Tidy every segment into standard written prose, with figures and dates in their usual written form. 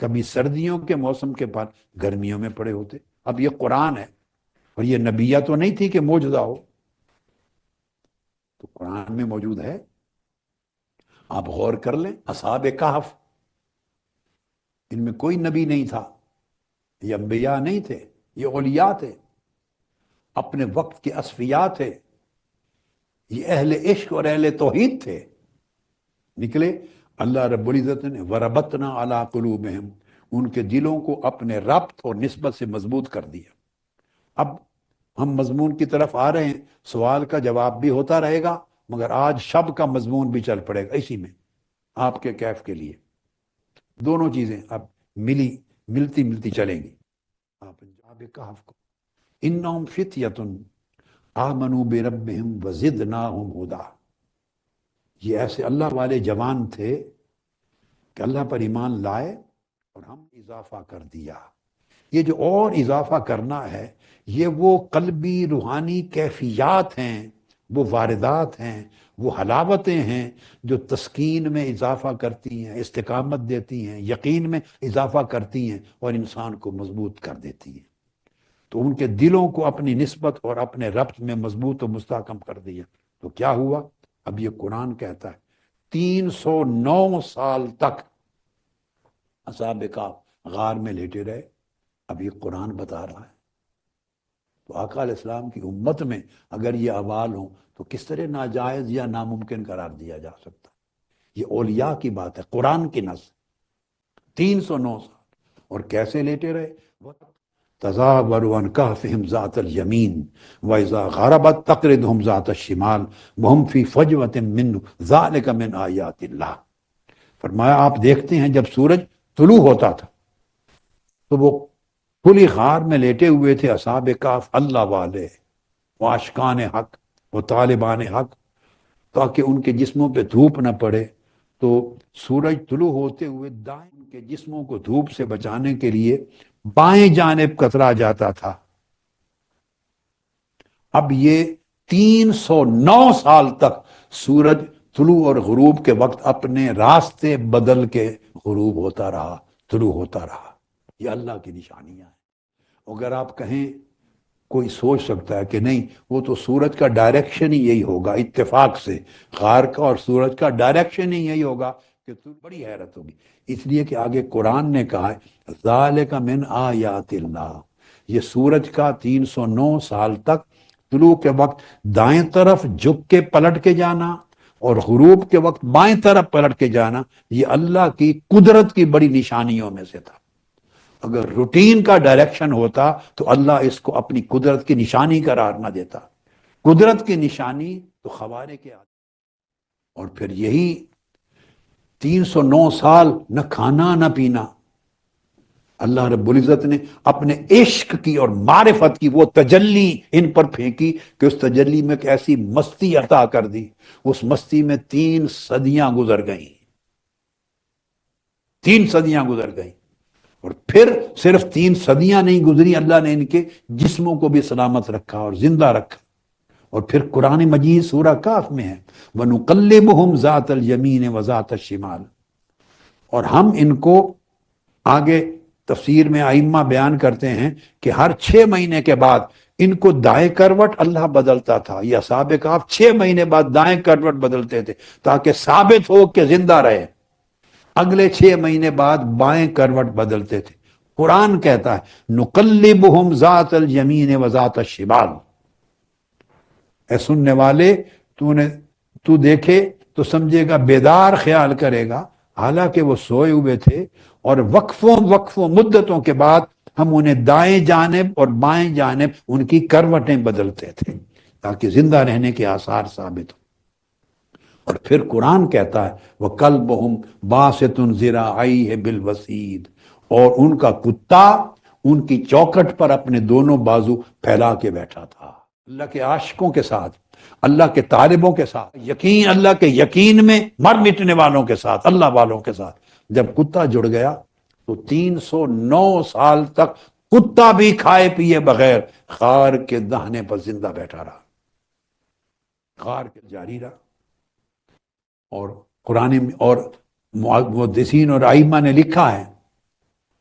کبھی سردیوں کے موسم کے بعد گرمیوں میں پڑے ہوتے۔ اب یہ قرآن ہے، اور یہ نبیہ تو نہیں تھی کہ معجزہ ہو، تو قرآن میں موجود ہے۔ آپ غور کر لیں، اصحاب کہف، ان میں کوئی نبی نہیں تھا، یہ انبیاء نہیں تھے، یہ اولیاء تھے، اپنے وقت کے اصفیاء تھے، یہ اہل عشق اور اہل توحید تھے، نکلے۔ اللہ رب العزت نے وَرَبَطْنَا عَلَىٰ قُلُوبِهِمْ، ان کے دلوں کو اپنے ربط اور نسبت سے مضبوط کر دیا۔ اب ہم مضمون کی طرف آ رہے ہیں، سوال کا جواب بھی ہوتا رہے گا، مگر آج شب کا مضمون بھی چل پڑے گا اسی میں، آپ کے کیف کے لیے۔ دونوں چیزیں اب ملتی چلیں گی۔ آپ جاب کہف کو، انہم فتیۃ آمنوا بربہم وزدناہم ہدی، یہ ایسے اللہ والے جوان تھے کہ اللہ پر ایمان لائے اور ہم اضافہ کر دیا۔ یہ جو اور اضافہ کرنا ہے، یہ وہ قلبی روحانی کیفیات ہیں، وہ واردات ہیں، وہ حلاوتیں ہیں جو تسکین میں اضافہ کرتی ہیں، استقامت دیتی ہیں، یقین میں اضافہ کرتی ہیں اور انسان کو مضبوط کر دیتی ہیں۔ تو ان کے دلوں کو اپنی نسبت اور اپنے ربط میں مضبوط و مستحکم کر دیا۔ تو کیا ہوا؟ اب یہ قرآن کہتا ہے 309 سال تک اصحاب کہف غار میں لیٹے رہے۔ اب یہ قرآن بتا رہا ہے۔ تو آقا علیہ السلام کی امت میں اگر یہ احوال ہوں تو کس طرح ناجائز یا ناممکن قرار دیا جا سکتا؟ یہ اولیاء کی بات ہے، قرآن کی نص۔ 309 سال، اور کیسے لیٹے رہے؟ تزاوروا عن کہفہم ذات الیمین واذا غربت تقرضهم ذات الشمال وهم فی فجوۃ منہ ذلک من آیات اللہ۔ فرمایا آپ دیکھتے ہیں جب سورج طلوع ہوتا تھا تو وہ کھلی غار میں لیٹے ہوئے تھے اصحاب کہف، اللہ والے، وہ عاشقان حق، وہ طالبان حق، تاکہ ان کے جسموں پہ دھوپ نہ پڑے۔ تو سورج طلوع ہوتے ہوئے دائیں ان کے جسموں کو دھوپ سے بچانے کے لیے بائیں جانب کترا جاتا تھا۔ اب یہ 309 سال تک سورج طلوع اور غروب کے وقت اپنے راستے بدل کے غروب ہوتا رہا، طلوع ہوتا رہا۔ یہ اللہ کی نشانیاں ہیں۔ اگر آپ کہیں، کوئی سوچ سکتا ہے کہ نہیں وہ تو سورج کا ڈائریکشن ہی یہی ہوگا، اتفاق سے غار کا اور سورج کا ڈائریکشن ہی یہی ہوگا، کہ تو بڑی حیرت ہوگی۔ اس لیے کہ آگے قرآن نے کہا ہے ذالک من آیات اللہ، یہ سورج کا 309 سال تک طلوع کے وقت دائیں طرف جھک کے پلٹ کے جانا اور غروب کے وقت بائیں طرف پلٹ کے جانا، یہ اللہ کی قدرت کی بڑی نشانیوں میں سے تھا۔ اگر روٹین کا ڈائریکشن ہوتا تو اللہ اس کو اپنی قدرت کی نشانی قرار نہ دیتا۔ قدرت کی نشانی تو خوارے کے آتے، اور پھر یہی 309 سال نہ کھانا نہ پینا، اللہ رب العزت نے اپنے عشق کی اور معرفت کی وہ تجلی ان پر پھینکی کہ اس تجلی میں ایک ایسی مستی عطا کر دی، اس مستی میں 3 صدیاں گزر گئیں، 3 صدیاں گزر گئیں۔ اور پھر صرف 3 صدیاں نہیں گزری، اللہ نے ان کے جسموں کو بھی سلامت رکھا اور زندہ رکھا۔ اور پھر قرآن مجید سورہ کہف میں ہے وَنُقَلِّبُهُمْ ذَاتَ الْيَمِينِ وَذَاتَ الشِّمَالِ، اور ہم ان کو، آگے تفسیر میں ائمہ بیان کرتے ہیں کہ ہر 6 مہینے کے بعد ان کو دائیں کروٹ اللہ بدلتا تھا۔ یہ اصحاب کہف 6 مہینے بعد دائیں کروٹ بدلتے تھے تاکہ ثابت ہو کہ زندہ رہے۔ اگلے 6 مہینے بعد بائیں کروٹ بدلتے تھے۔ قرآن کہتا ہے نقلبہم ذات الیمین و ذات الشمال۔ اے سننے والے، تو دیکھے تو سمجھے گا، بیدار خیال کرے گا، حالانکہ وہ سوئے ہوئے تھے، اور وقفوں مدتوں کے بعد ہم انہیں دائیں جانب اور بائیں جانب ان کی کروٹیں بدلتے تھے تاکہ زندہ رہنے کے آثار ثابت ہوں۔ اور پھر قرآن کہتا ہے وَقَلْبُهُمْ بَاسِطٌ ذِرَاعَيْهِ بِالْوَسِيدِ، اور ان کا کتا ان کی چوکھٹ پر اپنے دونوں بازو پھیلا کے بیٹھا تھا۔ اللہ کے عاشقوں کے ساتھ، اللہ کے طالبوں کے ساتھ، یقین اللہ کے یقین میں مر مٹنے والوں کے ساتھ، اللہ والوں کے ساتھ جب کتا جڑ گیا تو 309 سال تک کتا بھی کھائے پیے بغیر غار کے دہنے پر زندہ بیٹھا رہا، غار کے جاری رہا۔ اور قرآن اور محدثین اور ائمہ نے لکھا ہے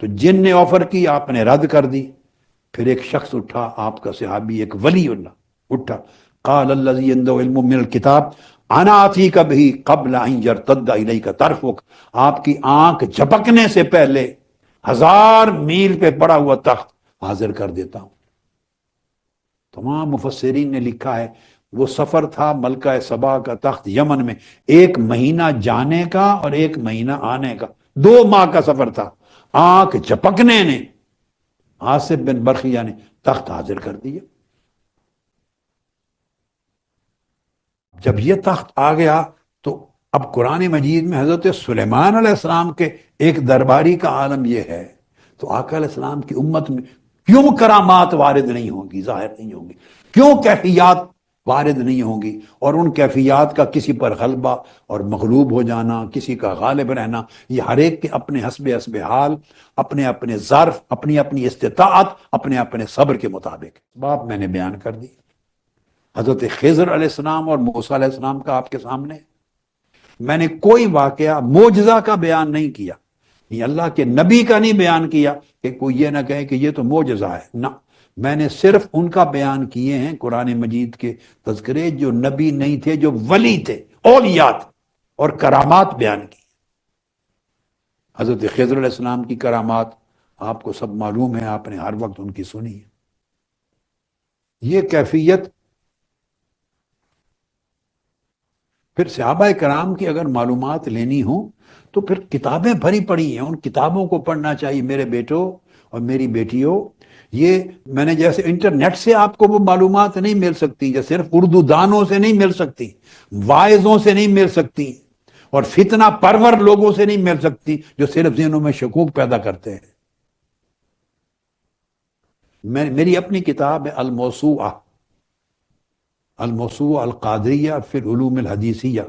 تو جن نے آفر کی آپ نے رد کر دی. پھر ایک شخص اٹھا، آپ کا صحابی، ایک ولی اللہ اٹھا، قال الذی عنده علم من الکتاب انا آتیک بہ قبل ان یرتد الیک طرفک، آپ کی آنکھ جھپکنے سے پہلے 1000 میل پہ پڑا ہوا تخت حاضر کر دیتا ہوں. تمام مفسرین نے لکھا ہے وہ سفر تھا ملکہ سبا کا تخت یمن میں، 1 مہینہ جانے کا اور 1 مہینہ آنے کا، 2 ماہ کا سفر تھا. آنکھ جھپکنے نے آصف بن برخیہ نے تخت حاضر کر دیا. جب یہ تخت آ گیا تو اب قرآن مجید میں حضرت سلیمان علیہ السلام کے ایک درباری کا عالم یہ ہے، تو آقا علیہ السلام کی امت میں کیوں کرامات وارد نہیں ہوں گی، ظاہر نہیں ہوں گی، کیوں کیفیات وارد نہیں ہوں گی، اور ان کیفیات کا کسی پر غلبہ اور مغلوب ہو جانا، کسی کا غالب رہنا، یہ ہر ایک کے اپنے حسب حال، اپنے اپنے ظرف، اپنی اپنی استطاعت، اپنے اپنے صبر کے مطابق. بات میں نے بیان کر دی. حضرت خضر علیہ السلام اور موسیٰ علیہ السلام کا آپ کے سامنے میں نے کوئی واقعہ معجزہ کا بیان نہیں کیا، یہ اللہ کے نبی کا نہیں بیان کیا کہ کوئی یہ نہ کہے کہ یہ تو معجزہ ہے، نہ، میں نے صرف ان کا بیان کیے ہیں قرآن مجید کے تذکرے جو نبی نہیں تھے، جو ولی تھے، اولیاء تھے، اور کرامات بیان کی. حضرت خضر علیہ السلام کی کرامات آپ کو سب معلوم ہے، آپ نے ہر وقت ان کی سنی ہے. یہ کیفیت پھر صحابہ کرام کی اگر معلومات لینی ہوں تو پھر کتابیں بھری پڑی ہیں، ان کتابوں کو پڑھنا چاہیے. میرے بیٹوں اور میری بیٹیوں، یہ میں نے جیسے انٹرنیٹ سے آپ کو وہ معلومات نہیں مل سکتی، یا صرف اردو دانوں سے نہیں مل سکتی، واعظوں سے نہیں مل سکتی، اور فتنہ پرور لوگوں سے نہیں مل سکتی جو صرف ذہنوں میں شکوک پیدا کرتے ہیں. میری اپنی کتاب ہے الموسوعہ القادریہ فی العلوم الحدیثیہ،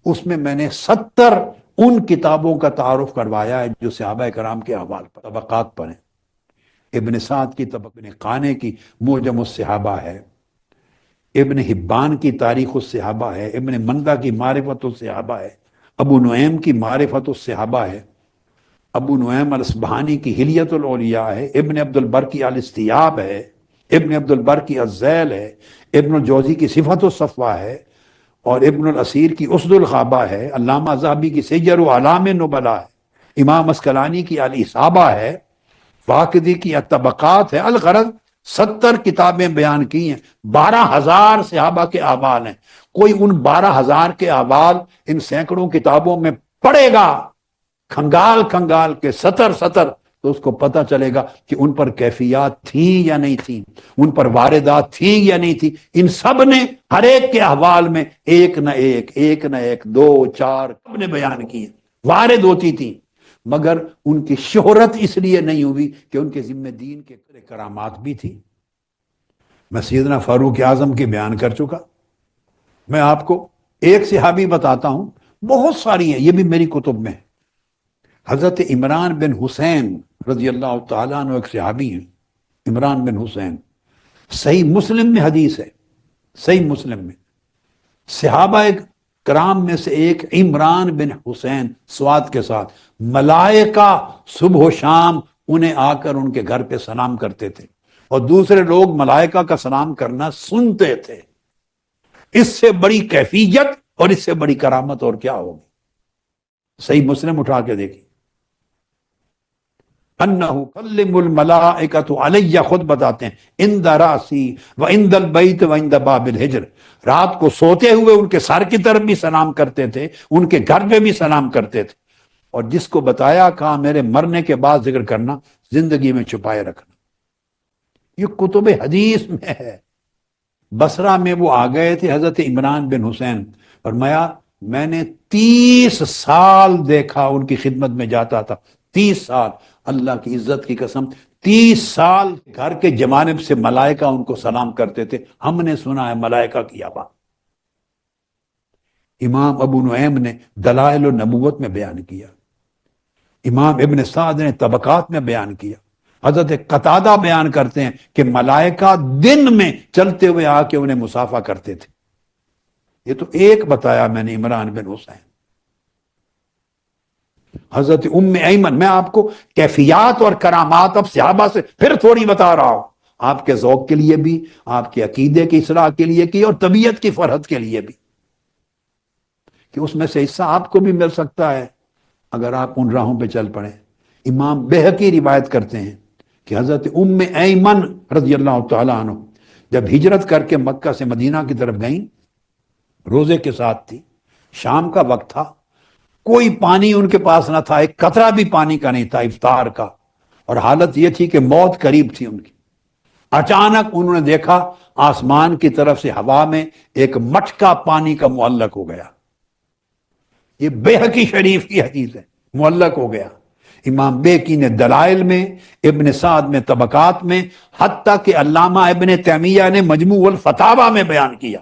اس میں نے 70 ان کتابوں کا تعارف کروایا ہے جو صحابہ کرام کے احوال پر، طبقات پر ہیں. ابن سعد کی ابن قانے کی معجم الصحابہ ہے، ابن حبان کی تاریخ الصحابہ ہے، ابن مندہ کی معرفت الصحابہ ہے، ابو نعیم کی معرفت الصحابہ ہے، ابو نعیم الاصبہانی کی حلیت الاولیاء ہے، ابن عبد البر کی الاستیاب ہے، ابن عبد البر کی الذیل ہے، ابن الجوزی کی صفت الصفوہ ہے، اور ابن الاسیر کی اسد الغابہ ہے، علامہ ذہبی کی سیر اعلام النبلاء ہے، امام اسقلانی کی الاصابہ ہے، واقدی کی الطبقات ہے. الغرض 70 کتابیں بیان کی ہیں، 12,000 صحابہ کے احوال ہیں. کوئی ان 12,000 کے احوال ان سینکڑوں کتابوں میں پڑھے گا کھنگال کھنگال کے سطر سطر، تو اس کو پتہ چلے گا کہ ان پر کیفیات تھیں یا نہیں تھیں، ان پر واردات تھیں یا نہیں تھیں. ان سب نے ہر ایک کے احوال میں ایک نہ ایک 2 4 سب نے بیان کی ہیں، وارد ہوتی تھیں، مگر ان کی شہرت اس لیے نہیں ہوئی کہ ان کے ذمہ دین کے کرامات بھی تھی. میں سیدنا فاروق اعظم کے بیان کر چکا. میں آپ کو ایک صحابی بتاتا ہوں، بہت ساری ہیں، یہ بھی میری کتب میں ہے. حضرت عمران بن حسین رضی اللہ تعالیٰ عنہ ایک صحابی ہیں، عمران بن حسین. صحیح مسلم میں حدیث ہے، صحیح مسلم میں. صحابہ کرام میں سے ایک عمران بن حسین سواد کے ساتھ، ملائکہ صبح و شام انہیں آ کر ان کے گھر پہ سلام کرتے تھے، اور دوسرے لوگ ملائکہ کا سلام کرنا سنتے تھے. اس سے بڑی کیفیت اور اس سے بڑی کرامت اور کیا ہوگی؟ صحیح مسلم اٹھا کے دیکھیں. انہ کلم الملائکۃ علی، خود بتاتے ہیں، عند راسی و عند البیت و عند باب الحجر. رات کو سوتے ہوئے ان کے سر کی طرف بھی سلام کرتے تھے، ان کے گھر پہ بھی سلام کرتے تھے. اور جس کو بتایا کہا میرے مرنے کے بعد ذکر کرنا، زندگی میں چھپائے رکھنا. یہ کتب حدیث میں ہے. بصرہ میں وہ آ گئے تھے حضرت عمران بن حسین، فرمایا میں نے 30 سال دیکھا، ان کی خدمت میں جاتا تھا، 30 سال، اللہ کی عزت کی قسم، 30 سال گھر کے جانب سے ملائکہ ان کو سلام کرتے تھے. ہم نے سنا ہے ملائکہ کی آواز. امام ابو نعیم نے دلائل النبوت میں بیان کیا، امام ابن سعد نے طبقات میں بیان کیا. حضرت قتادہ بیان کرتے ہیں کہ ملائکہ دن میں چلتے ہوئے آ کے انہیں مصافحہ کرتے تھے. یہ تو ایک بتایا میں نے، عمران بن حسین. حضرت ایمن، میں آپ کو کیفیات اور کرامات اب صحابہ سے پھر تھوڑی بتا رہا ہوں، آپ کے ذوق کے لیے بھی، آپ کے عقیدے کی اصلاح کے لیے کی، اور طبیعت کی فرحت کے لیے بھی، کہ اس میں سے حصہ آپ کو بھی مل سکتا ہے اگر آپ ان راہوں پہ چل پڑیں۔ امام بہقی روایت کرتے ہیں کہ حضرت ایمن رضی اللہ تعالیٰ عنہ جب ہجرت کر کے مکہ سے مدینہ کی طرف گئیں، روزے کے ساتھ تھی، شام کا وقت تھا، کوئی پانی ان کے پاس نہ تھا، ایک قطرہ بھی پانی کا نہیں تھا افطار کا، اور حالت یہ تھی کہ موت قریب تھی ان کی۔ اچانک انہوں نے دیکھا آسمان کی طرف سے ہوا میں ایک مٹکا پانی کا معلق ہو گیا۔ یہ بیہقی شریف کی حدیث ہے، معلق ہو گیا۔ امام بیہقی نے دلائل میں، ابن سعد میں طبقات میں، حتیٰ کہ علامہ ابن تیمیہ نے مجموع الفتاوی میں بیان کیا،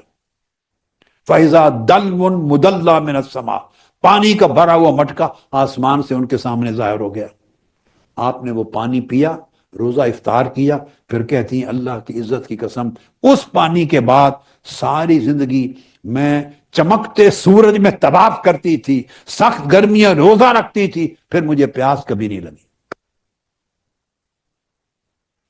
فَإِذَا دَلْوٌ مُدَلَّى مِنَ السَّمَاءِ، پانی کا بھرا ہوا مٹکا آسمان سے ان کے سامنے ظاہر ہو گیا۔ آپ نے وہ پانی پیا، روزہ افطار کیا، پھر کہتی ہیں اللہ کی عزت کی قسم، اس پانی کے بعد ساری زندگی میں چمکتے سورج میں طواف کرتی تھی، سخت گرمیاں روزہ رکھتی تھی، پھر مجھے پیاس کبھی نہیں لگی۔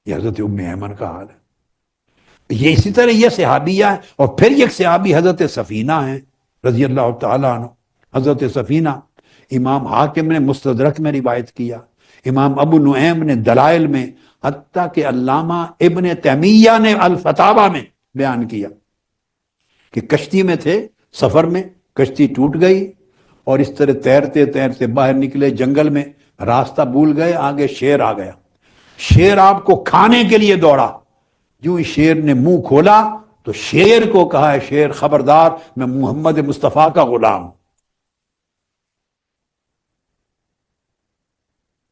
یہ حضرت ایمن کا حال ہے۔ یہ اسی طرح یہ صحابیہ ہے، اور پھر ایک صحابی حضرت سفینہ ہیں رضی اللہ تعالیٰ عنہ۔ حضرت سفینہ امام حاکم نے مستدرک میں روایت کیا، امام ابو نعیم نے دلائل میں، حتیٰ کہ علامہ ابن تیمیہ نے الفتاوی میں بیان کیا کہ کشتی میں تھے، سفر میں کشتی ٹوٹ گئی، اور اس طرح تیرتے تیرتے باہر نکلے جنگل میں، راستہ بھول گئے، آگے شیر آ گیا، شیر آپ کو کھانے کے لیے دوڑا، جو شیر نے منہ کھولا تو شیر کو کہا ہے شیر خبردار، میں محمد مصطفیٰ کا غلام ہوں۔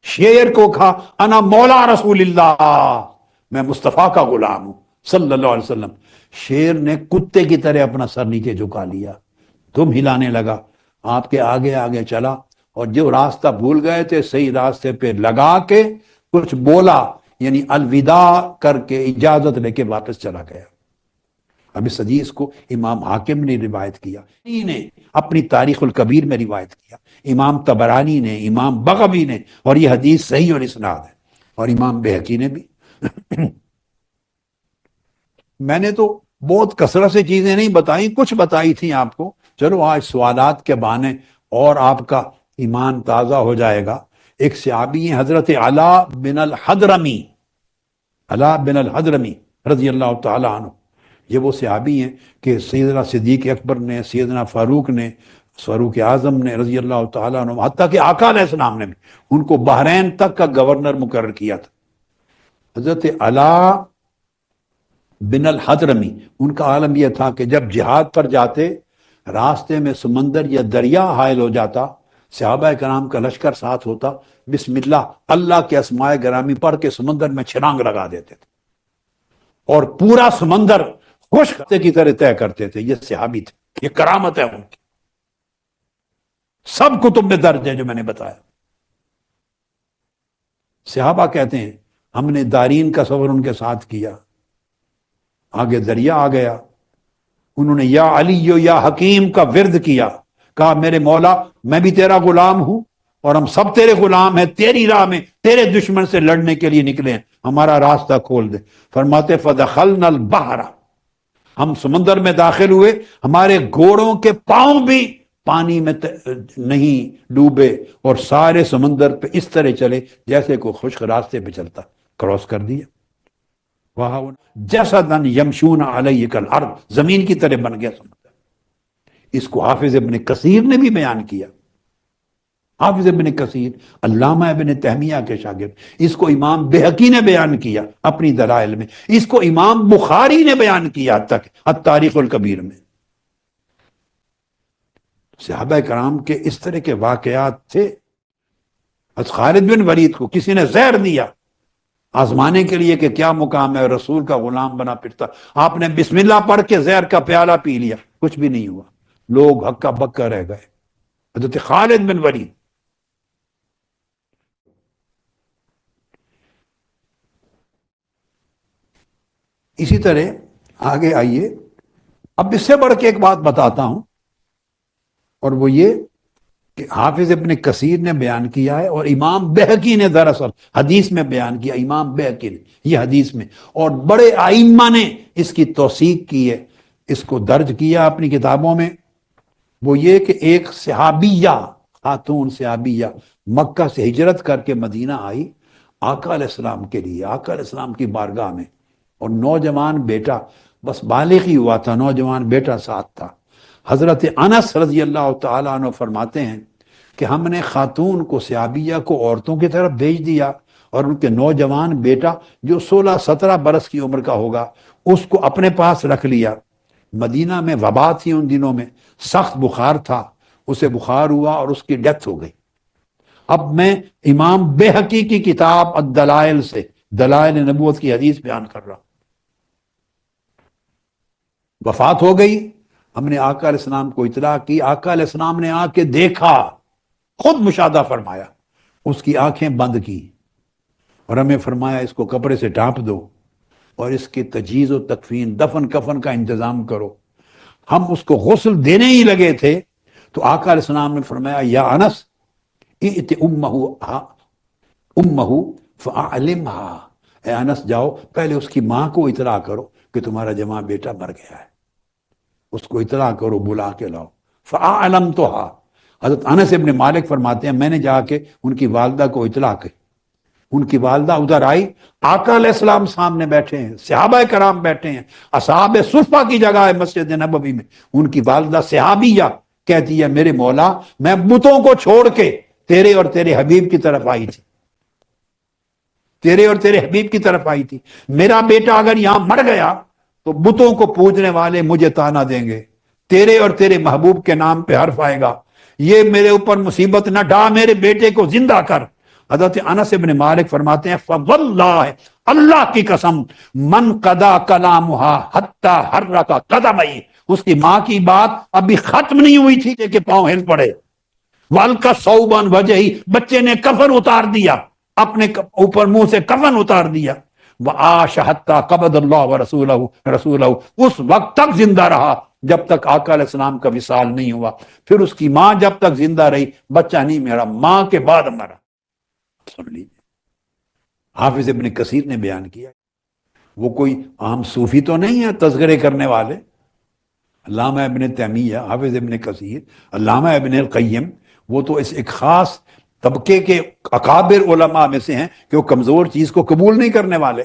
شیر کو کہا انا مولا رسول اللہ، میں مصطفیٰ کا غلام ہوں صلی اللہ علیہ وسلم۔ شیر نے کتے کی طرح اپنا سر نیچے جھکا لیا، تم ہلانے لگا، آپ کے آگے آگے چلا، اور جو راستہ بھول گئے تھے صحیح راستے پہ لگا کے کچھ بولا، یعنی الوداع کر کے اجازت لے کے واپس چلا گیا۔ اب اس حدیث کو امام حاکم نے روایت کیا، نے اپنی تاریخ الکبیر میں روایت کیا، امام طبرانی نے، امام بغوی نے، اور یہ حدیث صحیح اور اسناد ہے، اور امام بہقی نے بھی۔ میں نے تو بہت کثرت سے چیزیں نہیں بتائیں، کچھ بتائی تھیں آپ کو، چلو آج سوالات کے بہانے اور آپ کا ایمان تازہ ہو جائے گا۔ ایک صحابی ہیں حضرت علا بن الحضرمی، علا بن الحضرمی رضی اللہ تعالی عنہ، یہ وہ صحابی ہیں کہ سیدنا صدیق اکبر نے، سیدنا فاروق نے، فاروق اعظم نے رضی اللہ تعالیٰ عنہ، حتیٰ کہ آقا علیہ السلام نے بھی ان کو بحرین تک کا گورنر مقرر کیا تھا۔ حضرت علا بن الحضرمی، ان کا عالم یہ تھا کہ جب جہاد پر جاتے، راستے میں سمندر یا دریا حائل ہو جاتا، صحابہ کرام کا لشکر ساتھ ہوتا، بسم اللہ، اللہ کے اسماء گرامی پڑھ کے سمندر میں چھلانگ لگا دیتے تھے، اور پورا سمندر خشک خطے کی طرح طے کرتے تھے۔ یہ صحابی تھے، یہ کرامت ہے ان کی، سب کتب میں درج ہے جو میں نے بتایا۔ صحابہ کہتے ہیں ہم نے دارین کا سفر ان کے ساتھ کیا، آگے دریا آ گیا، انہوں نے یا علی یا حکیم کا ورد کیا، کہا میرے مولا میں بھی تیرا غلام ہوں، اور ہم سب تیرے غلام ہیں، تیری راہ میں تیرے دشمن سے لڑنے کے لیے نکلے ہیں، ہمارا راستہ کھول دے۔ فرماتے فدخلنا البحر، ہم سمندر میں داخل ہوئے، ہمارے گھوڑوں کے پاؤں بھی پانی میں نہیں ڈوبے، اور سارے سمندر پہ اس طرح چلے جیسے کوئی خشک راستے پہ چلتا، کراس کر دیا۔ وہاں جسدن یمشون علیہ کالارض، زمین کی طرح بن گیا سمندر۔ اس کو حافظ ابن کثیر نے بھی بیان کیا، حافظ ابن کثیر علامہ ابن تیمیہ کے شاگرد، اس کو امام بہقی نے بیان کیا اپنی دلائل میں، اس کو امام بخاری نے بیان کیا تک التاریخ الکبیر میں۔ صحابہ کرام کے اس طرح کے واقعات تھے۔ خالد بن ولید کو کسی نے زہر دیا آزمانے کے لیے کہ کیا مقام ہے، رسول کا غلام بنا پھرتا، آپ نے بسم اللہ پڑھ کے زہر کا پیالہ پی لیا، کچھ بھی نہیں ہوا، لوگ ہکا بکا رہ گئے۔ حضرت خالد بن ولید۔ اسی طرح آگے آئیے، اب اس سے بڑھ کے ایک بات بتاتا ہوں، اور وہ یہ کہ حافظ ابن کثیر نے بیان کیا ہے اور امام بہقی نے دراصل حدیث میں بیان کیا، امام بہقی نے یہ حدیث میں، اور بڑے ائمہ نے اس کی توثیق کی ہے، اس کو درج کیا اپنی کتابوں میں۔ وہ یہ کہ ایک صحابیہ، خاتون صحابیہ مکہ سے ہجرت کر کے مدینہ آئی آقا علیہ السلام کے لیے، آقا علیہ السلام کی بارگاہ میں، اور نوجوان بیٹا بس بالغ ہی ہوا تھا، نوجوان بیٹا ساتھ تھا۔ حضرت انس رضی اللہ تعالیٰ عنہ فرماتے ہیں کہ ہم نے خاتون کو، صحابیہ کو عورتوں کی طرف بھیج دیا، اور ان کے نوجوان بیٹا جو 16-17 برس کی عمر کا ہوگا اس کو اپنے پاس رکھ لیا۔ مدینہ میں وبا تھی ان دنوں میں، سخت بخار تھا، اسے بخار ہوا اور اس کی ڈیتھ ہو گئی۔ اب میں امام بہقی کی کتاب الدلائل سے دلائل نبوت کی حدیث بیان کر رہا ہوں۔ وفات ہو گئی، ہم نے آقا علیہ السلام کو اطلاع کی، آقا علیہ السلام نے آ کے دیکھا، خود مشاہدہ فرمایا، اس کی آنکھیں بند کی اور ہمیں فرمایا اس کو کپڑے سے ڈھانپ دو اور اس کی تجہیز و تکفین، دفن کفن کا انتظام کرو۔ ہم اس کو غسل دینے ہی لگے تھے تو آقا علیہ السلام نے فرمایا یا انس ائت امہ فاعلمہا، اے انس جاؤ پہلے اس کی ماں کو اطلاع کرو کہ تمہارا جمع بیٹا مر گیا ہے، اس کو اطلاع کرو، بلا کے لاؤ۔ فاعلمتہا، حضرت انس ابن مالک فرماتے ہیں میں نے جا کے ان کی والدہ کو اطلاع کی، ان کی والدہ ادھر آئی، آقا علیہ السلام سامنے بیٹھے ہیں، صحابہ کرام بیٹھے ہیں، اصحاب صفہ کی جگہ ہے مسجد نبوی میں، ان کی والدہ صحابیہ کہتی ہے میرے مولا میں بتوں کو چھوڑ کے تیرے اور تیرے حبیب کی طرف آئی تھی، تیرے اور تیرے حبیب کی طرف آئی تھی، میرا بیٹا اگر یہاں مر گیا تو بتوں کو پوجنے والے مجھے تانا دیں گے، تیرے اور تیرے محبوب کے نام پہ حرف آئے گا، یہ میرے اوپر مصیبت نہ ڈا، میرے بیٹے کو زندہ کر۔ حضرت انس ابن مالک فرماتے ہیں فواللہ، اللہ کی قسم، من قضا کلامہا حتی حرک قدمہی، اس کی ماں کی بات ابھی ختم نہیں ہوئی تھی کہ پاؤں ہل پڑے، والکا ثوبان وجہی، بچے نے کفن اتار دیا، اپنے اوپر منہ سے کفن اتار دیا، وعاش حتی قبض اللہ ورسولہ، اس وقت تک زندہ رہا جب تک آقا علیہ السلام کا وصال نہیں ہوا، پھر اس کی ماں جب تک زندہ رہی بچہ نہیں مرا، ماں کے بعد مرا۔ سن لیجیے، حافظ ابن کثیر نے بیان کیا، وہ کوئی عام صوفی تو نہیں ہے تذکرے کرنے والے، علامہ ابن تیمیہ، حافظ ابن کثیر، علامہ ابن القیم، وہ تو اس ایک خاص طبقے کے اکابر علماء میں سے ہیں کہ وہ کمزور چیز کو قبول نہیں کرنے والے،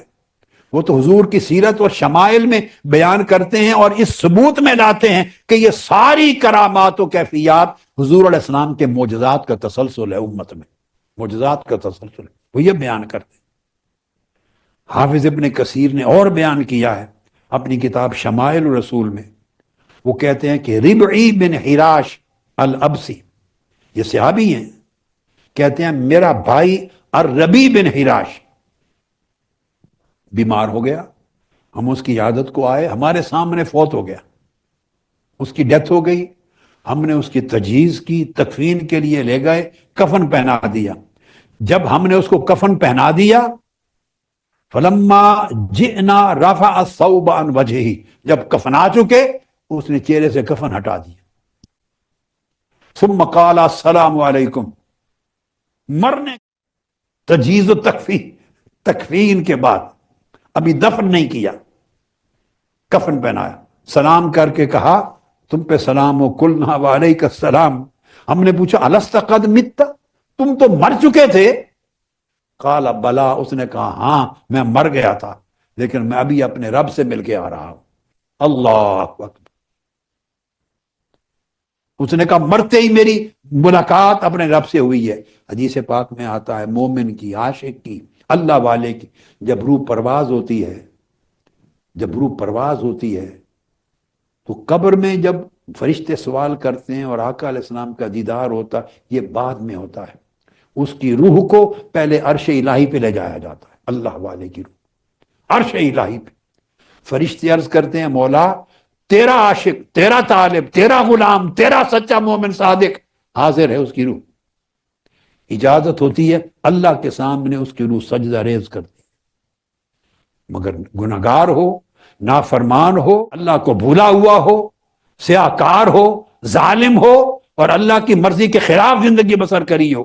وہ تو حضور کی سیرت اور شمائل میں بیان کرتے ہیں اور اس ثبوت میں لاتے ہیں کہ یہ ساری کرامات و کیفیات حضور علیہ السلام کے معجزات کا تسلسل ہے، امت میں معجزات کا تسلسل ہے، وہ یہ بیان کرتے ہیں۔ حافظ ابن کثیر نے اور بیان کیا ہے اپنی کتاب شمائل الرسول میں، وہ کہتے ہیں کہ ربعی بن حراش الابسی، یہ صحابی ہیں، کہتے ہیں میرا بھائی الربی بن حراش بیمار ہو گیا، ہم اس کی عیادت کو آئے، ہمارے سامنے فوت ہو گیا، اس کی ڈیتھ ہو گئی، ہم نے اس کی تجہیز کی، تکفین کے لیے لے گئے، کفن پہنا دیا، جب ہم نے اس کو کفن پہنا دیا فلما جئنا رفع الثوب عن وجہہ، جب کفنا چکے اس نے چہرے سے کفن ہٹا دیا، ثم قال السلام علیکم، مرنے تجہیز و تکفین کے بعد ابھی دفن نہیں کیا، کفن پہنایا، سلام کر کے کہا تم پہ سلام ہو، قلنا وعلیک السلام، ہم نے پوچھا الست قد مت، تم تو مر چکے تھے، قال بلا، اس نے کہا ہاں میں مر گیا تھا لیکن میں ابھی اپنے رب سے مل کے آ رہا ہوں۔ اللہ اکبر، اس نے کہا مرتے ہی میری ملاقات اپنے رب سے ہوئی ہے۔ حدیث پاک میں آتا ہے مومن کی، عاشق کی، اللہ والے کی جب روح پرواز ہوتی ہے، جب روح پرواز ہوتی ہے تو قبر میں جب فرشتے سوال کرتے ہیں اور آقا علیہ السلام کا دیدار ہوتا ہے، یہ بعد میں ہوتا ہے، اس کی روح کو پہلے عرش الہی پہ لے جایا جاتا ہے، اللہ والے کی روح عرش الہی پہ، فرشتے عرض کرتے ہیں مولا تیرا عاشق، تیرا طالب، تیرا غلام، تیرا سچا مومن صادق حاضر ہے، اس کی روح، اجازت ہوتی ہے اللہ کے سامنے اس کی روح سجدہ ریز کرتی ہے، مگر گناہگار ہو، نافرمان ہو، اللہ کو بھولا ہوا ہو، سیاکار ہو، ظالم ہو اور اللہ کی مرضی کے خلاف زندگی بسر کری ہو،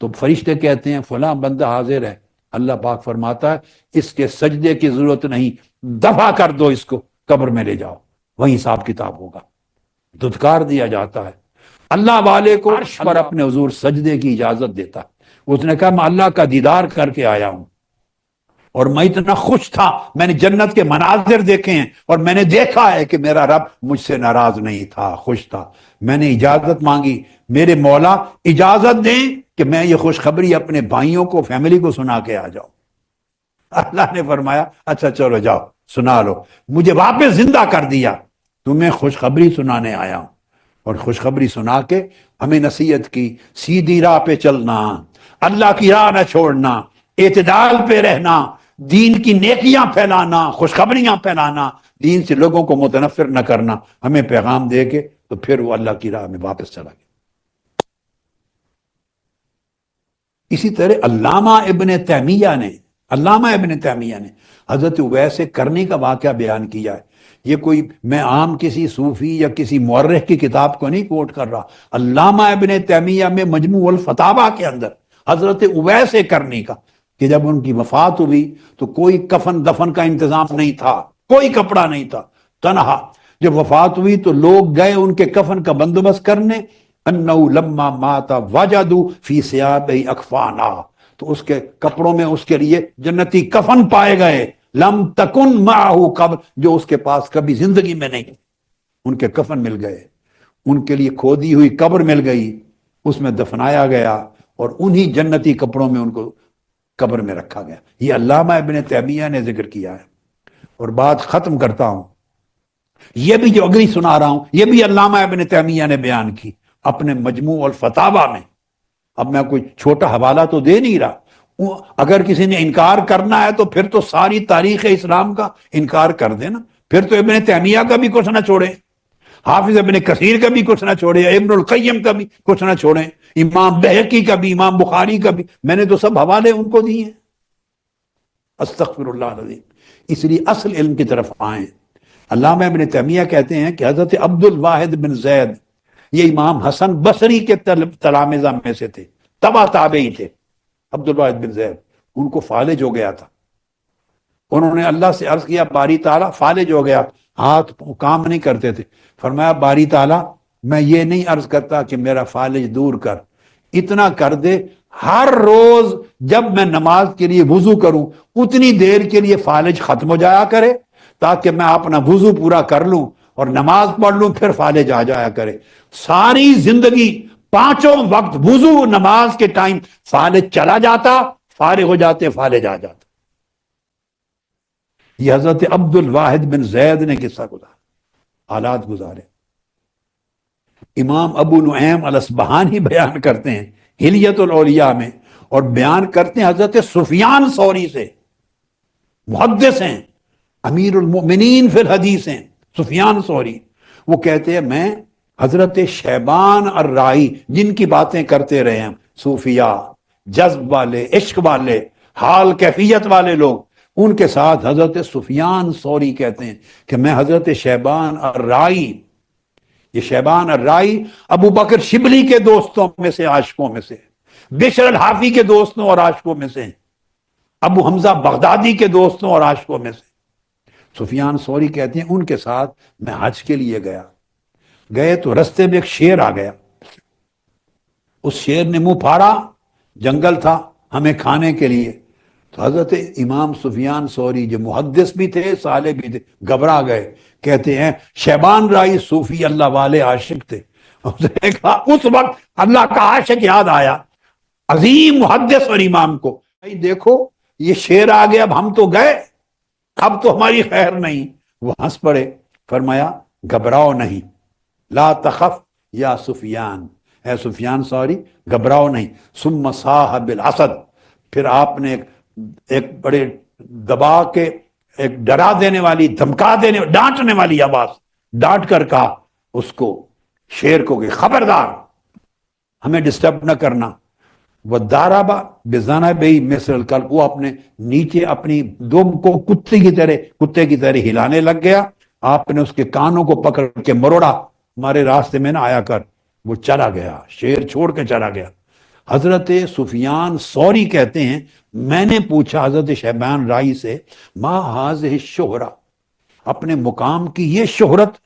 تو فرشتے کہتے ہیں فلاں بندہ حاضر ہے، اللہ پاک فرماتا ہے اس کے سجدے کی ضرورت نہیں، دفع کر دو اس کو، قبر میں لے جاؤ، وہیں حساب کتاب ہوگا۔ دھتکار دیا جاتا ہے اللہ والے کو، عرش پر اپنے حضور سجدے کی اجازت دیتا ہے۔ اس نے کہا میں اللہ کا دیدار کر کے آیا ہوں، اور میں اتنا خوش تھا، میں نے جنت کے مناظر دیکھے ہیں، اور میں نے دیکھا ہے کہ میرا رب مجھ سے ناراض نہیں تھا، خوش تھا۔ میں نے اجازت مانگی، میرے مولا اجازت دیں کہ میں یہ خوشخبری اپنے بھائیوں کو، فیملی کو سنا کے آ جاؤں۔ اللہ نے فرمایا اچھا چلو جاؤ سنا لو، مجھے واپس زندہ کر دیا، تمہیں خوشخبری سنانے آیا ہوں۔ اور خوشخبری سنا کے ہمیں نصیحت کی، سیدھی راہ پہ چلنا، اللہ کی راہ نہ چھوڑنا، اعتدال پہ رہنا، دین کی نیکیاں پھیلانا، خوشخبریاں پھیلانا، دین سے لوگوں کو متنفر نہ کرنا، ہمیں پیغام دے کے تو پھر وہ اللہ کی راہ میں واپس چلا گیا۔ اسی طرح علامہ ابن تیمیہ نے حضرت اویس کرنی کا واقعہ بیان کیا ہے۔ یہ کوئی میں عام کسی صوفی یا کسی مورخ کی کتاب کو نہیں کوٹ کر رہا، علامہ ابن تیمیہ میں مجموع الفتاوی کے اندر حضرت اویس کرنی کا، کہ جب ان کی وفات ہوئی تو کوئی کفن دفن کا انتظام نہیں تھا، کوئی کپڑا نہیں تھا، تنہا جب وفات ہوئی تو لوگ گئے ان کے کفن کا بندوبست کرنے، انہو لما مات وجدوا فی ثیابہ اکفانا، تو اس کے کپڑوں میں اس کے لیے جنتی کفن پائے گئے، لم تکن معہ قبر، جو اس کے پاس کبھی زندگی میں نہیں، ان کے کفن مل گئے، ان کے لیے کھودی ہوئی قبر مل گئی، اس میں دفنایا گیا، اور انہی جنتی کپڑوں میں ان کو قبر میں رکھا گیا۔ یہ علامہ ابن تیمیہ نے ذکر کیا ہے۔ اور بات ختم کرتا ہوں، یہ بھی جو اگلی سنا رہا ہوں یہ بھی علامہ ابن تیمیہ نے بیان کی اپنے مجموع الفتاوی میں۔ اب میں کوئی چھوٹا حوالہ تو دے نہیں رہا، اگر کسی نے انکار کرنا ہے تو پھر تو ساری تاریخ اسلام کا انکار کر دینا، پھر تو ابن تیمیہ کا بھی کچھ نہ چھوڑے، حافظ ابن کثیر کا بھی کچھ نہ چھوڑے، ابن القیم کا بھی کچھ نہ چھوڑیں، امام بہقی کا بھی، امام بخاری کا بھی، میں نے تو سب حوالے ان کو دیے ہیں۔ استغفر اللہ العظیم۔ اس لیے اصل علم کی طرف آئیں۔ علامہ ابن تیمیہ کہتے ہیں کہ حضرت عبد الواحد بن زید، یہ امام حسن بصری کے تلامذہ میں سے تھے، تبع تابعی تھے۔ عبد الواحد بن زید ان کو فالج ہو گیا تھا، انہوں نے اللہ سے عرض کیا باری تعالیٰ، فالج ہو گیا، ہاتھ کام نہیں کرتے تھے، فرمایا باری تعالیٰ میں یہ نہیں عرض کرتا کہ میرا فالج دور کر، اتنا کر دے ہر روز جب میں نماز کے لیے وضو کروں اتنی دیر کے لیے فالج ختم ہو جایا کرے، تاکہ میں اپنا وضو پورا کر لوں اور نماز پڑھ لوں، پھر فالج آ جایا کرے۔ ساری زندگی پانچوں وقت وضو نماز کے ٹائم فالج چلا جاتا، فارغ ہو جاتے فالج آ جاتا۔ یہ حضرت عبد الواحد بن زید نے قصہ گزارا، حالات گزارے۔ امام ابو نعیم الاصبہانی بیان کرتے ہیں حلیت الاولیاء میں، اور بیان کرتے ہیں حضرت سفیان ثوری سے، محدث ہیں، امیر المؤمنین فی الحدیث ہیں سفیان ثوری، وہ کہتے ہیں میں حضرت شیبان الرائی، جن کی باتیں کرتے رہے ہیں، صوفیاء، جذب والے، عشق والے، حال کیفیت والے لوگ، ان کے ساتھ حضرت سفیان ثوری کہتے ہیں کہ میں حضرت شیبان الرائی، یہ شیبان الرائی ابو بکر شبلی کے دوستوں میں سے، عاشقوں میں سے، بشر الحافی کے دوستوں اور عاشقوں میں سے، ابو حمزہ بغدادی کے دوستوں اور عاشقوں میں سے۔ سفیان ثوری کہتے ہیں ان کے ساتھ میں حج کے لیے گئے تو رستے میں ایک شیر آ گیا، اس شیر نے منہ پھاڑا، جنگل تھا ہمیں کھانے کے لیے، تو حضرت امام سفیان ثوری جو محدث بھی تھے صالح بھی تھے گھبرا گئے، کہتے ہیں شیبان رائی صوفی اللہ والے عاشق تھے، اس نے کہا اس وقت اللہ کا عاشق یاد آیا عظیم محدث اور امام کو، بھائی دیکھو یہ شیر آ گیا، اب ہم تو گئے، اب تو ہماری خیر نہیں۔ وہ ہنس پڑے، فرمایا گھبراؤ نہیں، لا تخف یا سفیان، اے سفیان ثوری گھبراؤ نہیں، ثم صاح بالاسد، پھر آپ نے ایک بڑے دبا کے ایک ڈرا دینے والی، دھمکا دینے، ڈانٹنے والی آواز، ڈانٹ کر کہا اس کو، شیر کو کہ خبردار ہمیں ڈسٹرب نہ کرنا، وَضَرَبَ بِذَنَبِهِ مِثْلَ الْكَلْبِ، وہ اپنے نیچے اپنی دم کو کتے کی طرح ہلانے لگ گیا، آپ نے اس کے کانوں کو پکڑ کے مروڑا، ہمارے راستے میں نہ آیا کر، وہ چلا گیا، شیر چھوڑ کے چلا گیا۔ حضرت سفیان ثوری کہتے ہیں میں نے پوچھا حضرت شیبان رائی سے، ما ہاذہ الشہرہ، اپنے مقام کی یہ شہرت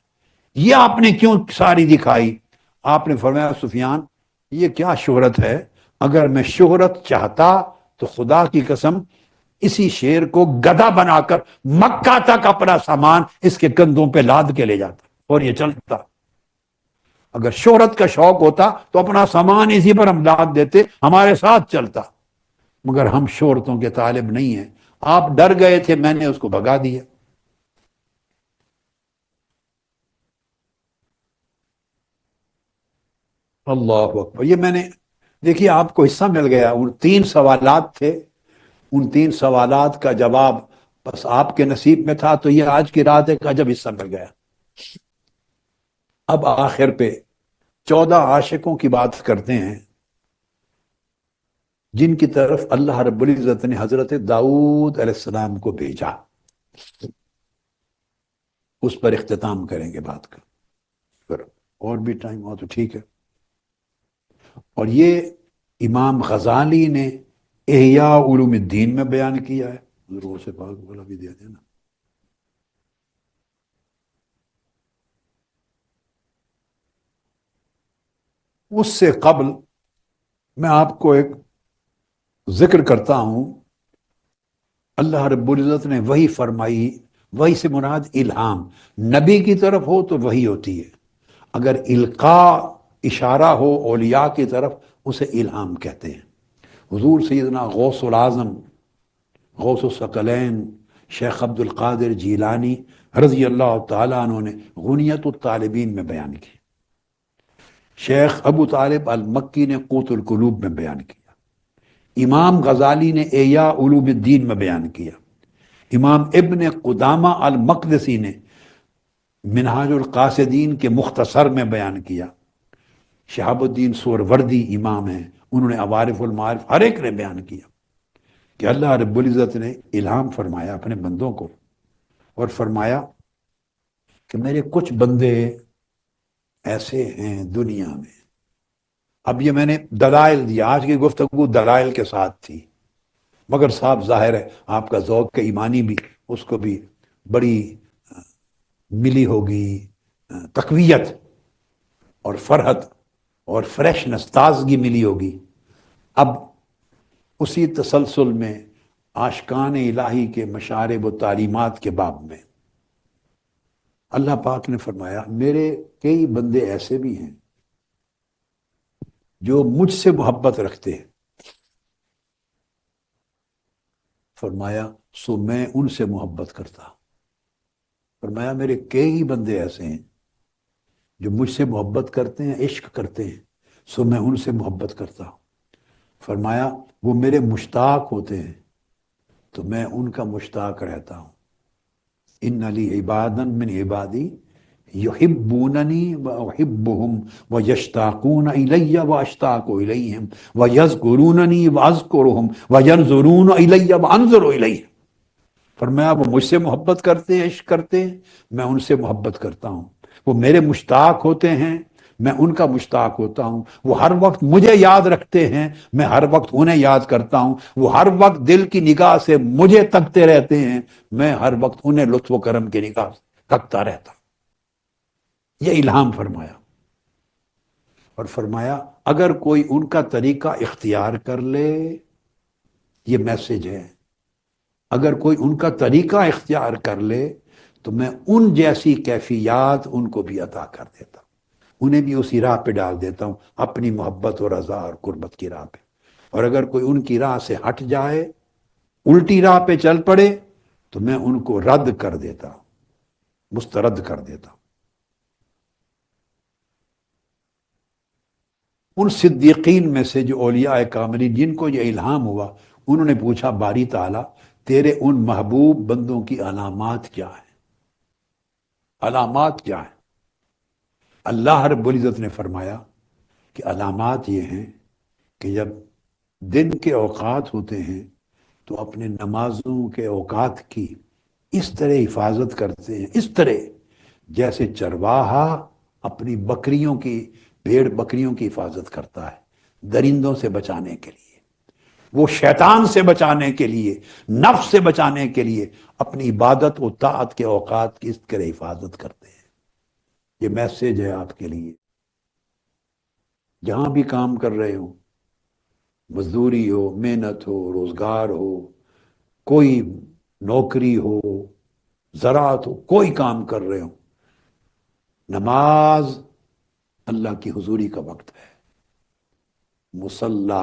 یہ آپ نے کیوں ساری دکھائی؟ آپ نے فرمایا سفیان یہ کیا شہرت ہے، اگر میں شہرت چاہتا تو خدا کی قسم اسی شیر کو گدھا بنا کر مکہ تک اپنا سامان اس کے کندھوں پہ لاد کے لے جاتا اور یہ چلتا۔ اگر شہرت کا شوق ہوتا تو اپنا سامان اسی پر ہم لاد دیتے، ہمارے ساتھ چلتا، مگر ہم شہرتوں کے طالب نہیں ہیں۔ آپ ڈر گئے تھے، میں نے اس کو بھگا دیا۔ اللہ اکبر۔ یہ میں نے دیکھیے آپ کو حصہ مل گیا، ان 3 سوالات تھے، ان 3 سوالات کا جواب بس آپ کے نصیب میں تھا، تو یہ آج کی رات ایک عجب حصہ مل گیا۔ اب آخر پہ 14 عاشقوں کی بات کرتے ہیں جن کی طرف اللہ رب العزت نے حضرت داؤد علیہ السلام کو بھیجا، اس پر اختتام کریں گے بات کا، پھر اور بھی ٹائم ہو تو ٹھیک ہے۔ اور یہ امام غزالی نے احیاء علوم الدین میں بیان کیا ہے، ضرور سے پاک والا بھی دے دینا۔ اس سے قبل میں آپ کو ایک ذکر کرتا ہوں، اللہ رب العزت نے وحی فرمائی، وحی سے مراد الہام، نبی کی طرف ہو تو وحی ہوتی ہے، اگر القاء اشارہ ہو اولیاء کی طرف اسے الہام کہتے ہیں۔ حضور سیدنا غوث العظم غوث الثقلین شیخ عبد القادر جیلانی رضی اللہ تعالیٰ عنہ نے غنیت الطالبین میں بیان کی، شیخ ابو طالب المکی نے قوت القلوب میں بیان کیا، امام غزالی نے احیاء علوم الدین میں بیان کیا، امام ابن قدامہ المقدسی نے منہاج القاصدین کے مختصر میں بیان کیا، شہاب الدین سہروردی امام ہیں، انہوں نے عوارف المعارف، ہر ایک نے بیان کیا کہ اللہ رب العزت نے الہام فرمایا اپنے بندوں کو، اور فرمایا کہ میرے کچھ بندے ایسے ہیں دنیا میں۔ اب یہ میں نے دلائل دیا، آج کی گفتگو دلائل کے ساتھ تھی، مگر صاحب ظاہر ہے آپ کا ذوق ایمانی بھی اس کو بھی بڑی ملی ہوگی تقویت اور فرحت اور فریشنس، تازگی ملی ہوگی۔ اب اسی تسلسل میں عاشقان الہی کے مشارب و تعلیمات کے باب میں اللہ پاک نے فرمایا میرے کئی بندے ایسے بھی ہیں جو مجھ سے محبت رکھتے ہیں، فرمایا سو میں ان سے محبت کرتا ہوں۔ فرمایا میرے کئی بندے ایسے ہیں جو مجھ سے محبت کرتے ہیں، عشق کرتے ہیں، سو میں ان سے محبت کرتا ہوں۔ فرمایا وہ میرے مشتاق ہوتے ہیں تو میں ان کا مشتاق رہتا ہوں۔ ان لی عبادا من عبادی یحبوننی واحبهم ویشتاقون الی واشتاق الیہم ویذکروننی واذکرهم وینظرون الی وانظر الیہم۔ فرمایا وہ مجھ سے محبت کرتے ہیں، عشق کرتے ہیں، میں ان سے محبت کرتا ہوں، وہ میرے مشتاق ہوتے ہیں، میں ان کا مشتاق ہوتا ہوں، وہ ہر وقت مجھے یاد رکھتے ہیں، میں ہر وقت انہیں یاد کرتا ہوں، وہ ہر وقت دل کی نگاہ سے مجھے تکتے رہتے ہیں، میں ہر وقت انہیں لطف و کرم کی نگاہ سے تکتا رہتا ہوں۔ یہ الہام فرمایا، اور فرمایا اگر کوئی ان کا طریقہ اختیار کر لے، یہ میسج ہے، اگر کوئی ان کا طریقہ اختیار کر لے تو میں ان جیسی کیفیات ان کو بھی عطا کر دیتا ہوں، انہیں بھی اسی راہ پہ ڈال دیتا ہوں، اپنی محبت و رضا اور قربت کی راہ پہ۔ اور اگر کوئی ان کی راہ سے ہٹ جائے، الٹی راہ پہ چل پڑے، تو میں ان کو رد کر دیتا ہوں، مسترد کر دیتا ہوں۔ ان صدیقین میں سے جو اولیاء کاملین جن کو یہ الہام ہوا، انہوں نے پوچھا باری تعالیٰ تیرے ان محبوب بندوں کی علامات کیا ہیں؟ علامات کیا ہیں؟ اللہ رب العزت نے فرمایا کہ علامات یہ ہیں کہ جب دن کے اوقات ہوتے ہیں تو اپنے نمازوں کے اوقات کی اس طرح حفاظت کرتے ہیں، اس طرح جیسے چرواہا اپنی بکریوں کی بھیڑ بکریوں کی حفاظت کرتا ہے، درندوں سے بچانے کے لیے، وہ شیطان سے بچانے کے لیے، نفس سے بچانے کے لیے اپنی عبادت و طاعت کے اوقات کی اس طرح حفاظت کرتے ہیں۔ یہ میسج ہے آپ کے لیے، جہاں بھی کام کر رہے ہو، مزدوری ہو، محنت ہو، روزگار ہو، کوئی نوکری ہو، زراعت ہو، کوئی کام کر رہے ہو، نماز اللہ کی حضوری کا وقت ہے۔ مصلی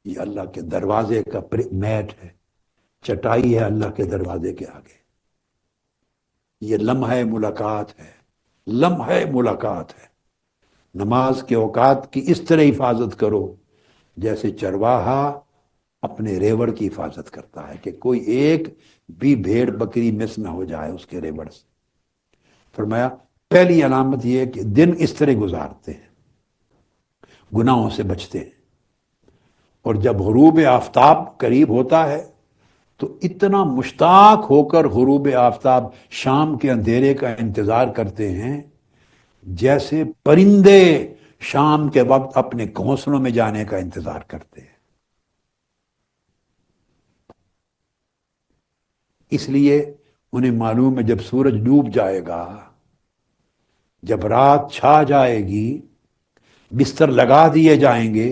یہ اللہ کے دروازے کا میٹ ہے، چٹائی ہے اللہ کے دروازے کے آگے۔ یہ لمحہ ملاقات ہے، لمحہ ملاقات ہے۔ نماز کے اوقات کی اس طرح حفاظت کرو جیسے چرواہا اپنے ریوڑ کی حفاظت کرتا ہے کہ کوئی ایک بھی بھیڑ بکری مس نہ ہو جائے اس کے ریوڑ سے۔ فرمایا پہلی علامت یہ ہے کہ دن اس طرح گزارتے ہیں، گناہوں سے بچتے ہیں، اور جب غروب آفتاب قریب ہوتا ہے تو اتنا مشتاق ہو کر غروب آفتاب شام کے اندھیرے کا انتظار کرتے ہیں جیسے پرندے شام کے وقت اپنے گھونسلوں میں جانے کا انتظار کرتے ہیں۔ اس لیے انہیں معلوم ہے جب سورج ڈوب جائے گا، جب رات چھا جائے گی، بستر لگا دیے جائیں گے،